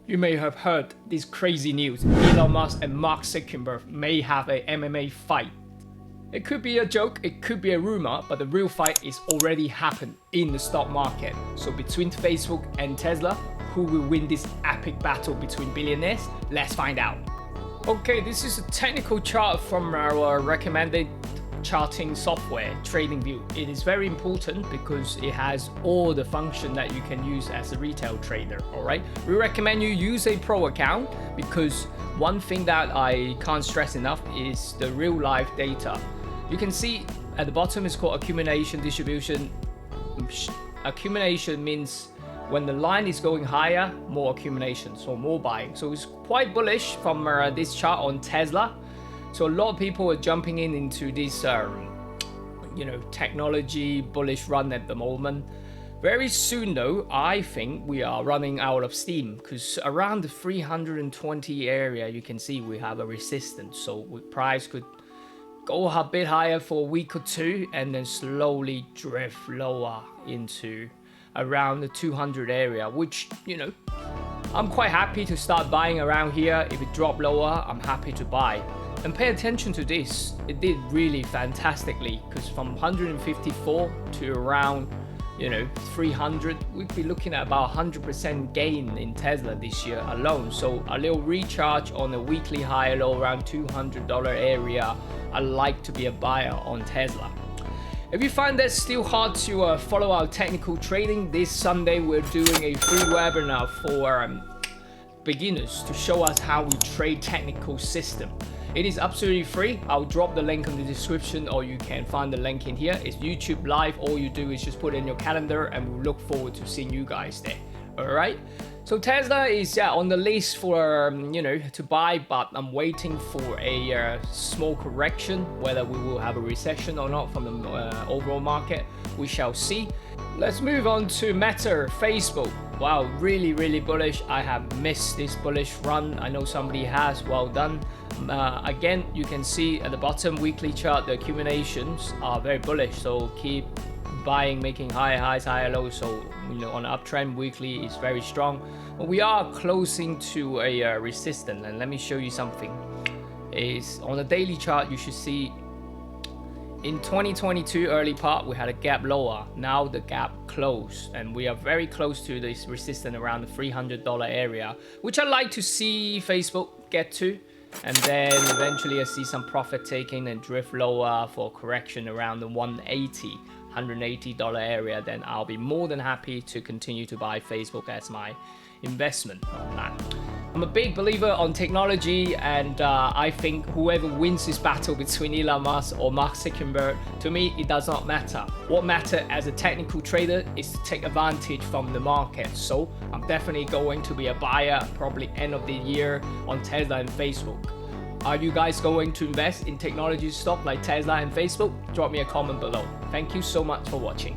You may have heard this crazy news. Elon Musk and Mark Zuckerberg may have a MMA fight. It could be a joke, it could be a rumor, but the real fight is already happened in the stock market. So between Facebook and Tesla, who will win this epic battle between billionaires? Let's find out. Okay, this is a technical chart from our recommended charting software, TradingView. It is very important because it has all the function that you can use as a retail trader. All right, we recommend you use a pro account because one thing that I can't stress enough is the real life data. You can see at the bottom is called accumulation distribution. Accumulation means when the line is going higher, more accumulation, so more buying. So it's quite bullish from this chart on Tesla. So a lot of people are jumping into this, technology bullish run at the moment. Very soon though, I think we are running out of steam because around the 320 area, you can see we have a resistance. So price could go a bit higher for a week or two and then slowly drift lower into around the 200 area, which, I'm quite happy to start buying around here. If it drop lower, I'm happy to buy. And pay attention to this, it did really fantastically because from 154 to around 300, we'd be looking at about 100% gain in Tesla this year alone. So a little recharge on a weekly high low around $200 area. I like to be a buyer on Tesla. If you find that still hard to follow our technical trading, this Sunday we're doing a free webinar for beginners to show us how we trade technical system. It is absolutely free. I'll drop the link in the description or you can find the link in here. It's YouTube live. All you do is just put it in your calendar and we look forward to seeing you guys there. All right. So Tesla is on the list for, to buy, but I'm waiting for a small correction. Whether we will have a recession or not from the overall market, we shall see. Let's move on to Meta, Facebook. Wow, really, really bullish. I have missed this bullish run. I know somebody has. Well done. Again, you can see at the bottom weekly chart, the accumulations are very bullish. So keep buying, making higher highs, higher lows. So on the uptrend, weekly is very strong. But we are closing to a resistance. And let me show you something. Is on the daily chart, you should see in 2022 early part, we had a gap lower. Now the gap closed and we are very close to this resistance around the $300 area, which I like to see Facebook get to. And then eventually I see some profit taking and drift lower for correction around the $180 area. Then I'll be more than happy to continue to buy Facebook as my investment on that. I'm a big believer on technology and I think whoever wins this battle between Elon Musk or Mark Zuckerberg, to me, it does not matter. What matters as a technical trader is to take advantage from the market. So I'm definitely going to be a buyer probably end of the year on Tesla and Facebook. Are you guys going to invest in technology stock like Tesla and Facebook? Drop me a comment below. Thank you so much for watching.